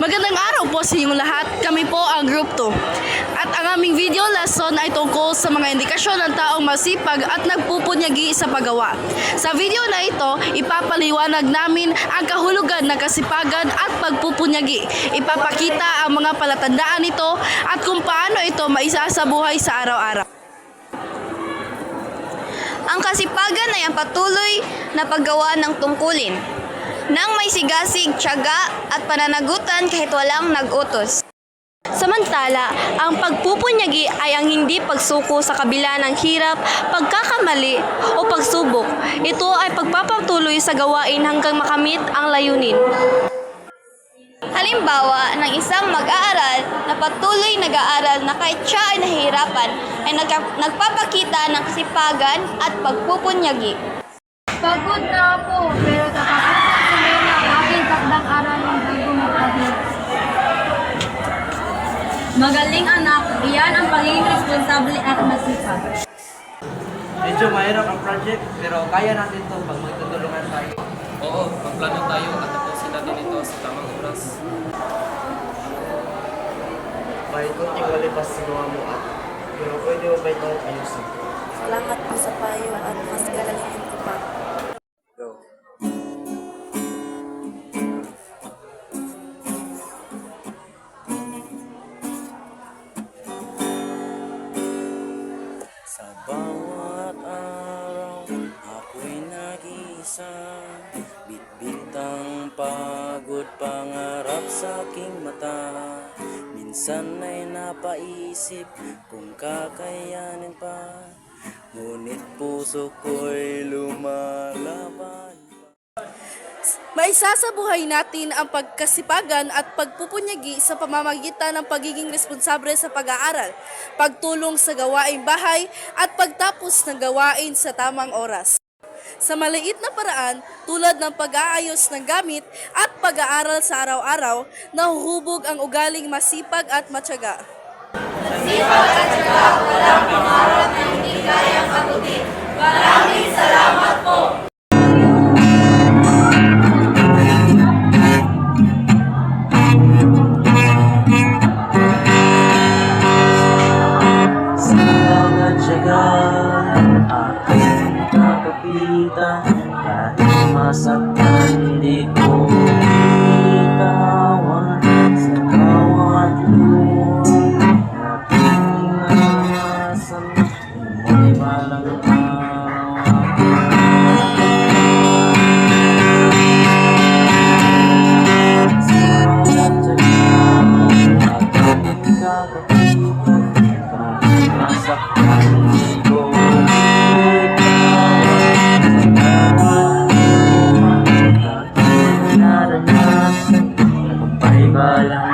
Magandang araw po sa inyong lahat. Kami po ang Group 2. At ang aming video lesson ay tungkol sa mga indikasyon ng taong masipag at nagpupunyagi sa paggawa. Sa video na ito, ipapaliwanag namin ang kahulugan ng kasipagan at pagpupunyagi. Ipapakita ang mga palatandaan nito at kung paano ito maisasabuhay sa araw-araw. Ang kasipagan ay ang patuloy na paggawa ng tungkulin, nang may sigasig, tiyaga at pananagutan kahit walang nag-utos. Samantala, ang pagpupunyagi ay ang hindi pagsuko sa kabila ng hirap, pagkakamali o pagsubok. Ito ay pagpapatuloy sa gawain hanggang makamit ang layunin. Halimbawa, ng isang mag-aaral na patuloy nag-aaral na kahit siya ay nahihirapan ay nagpapakita ng kasipagan at pagpupunyagi. Pagod na ako, pero tatapusin ko muna ang aking takdang aral hanggang gumagawin. Magaling anak, iyan ang pagiging responsable at masipag. Medyo mahirap ang project, pero kaya natin ito pag magtutulungan tayo. Oo, magplano tayo at tapusin natin ito sa tamang oras. May kunting walipas sa mga mukha, pero pwede mo ba ito ayusin? Salamat po sa payo at mas gagalingin ko pa. Go. Sa bawat araw, ako'y nag-iisa. Bitbitang pagod pangarap sa aking mata. Minsan ay napaisip kung kakayanin pa, ngunit puso ko'y lumalaban. Maisasabuhay natin ang pagkasipagan at pagpupunyagi sa pamamagitan ng pagiging responsable sa pag-aaral, pagtulong sa gawaing bahay at pagtapos ng gawain sa tamang oras. Sa maliit na paraan tulad ng pag-aayos ng gamit at pag-aaral sa araw-araw, nahuhubog ang ugaling masipag at matyaga. Sipag at tiyaga, walang pangarap na hindi kayang abutin. Maraming salamat po! Salamat tiyaga, aking kakapitan. Kahit masaktan, di ko bitawan. Sa bawat luwag, aking naranasan, may balang araw Salamat tiyaga, aking kakapitan. Kahit masaktan, di ko naranasan, may balang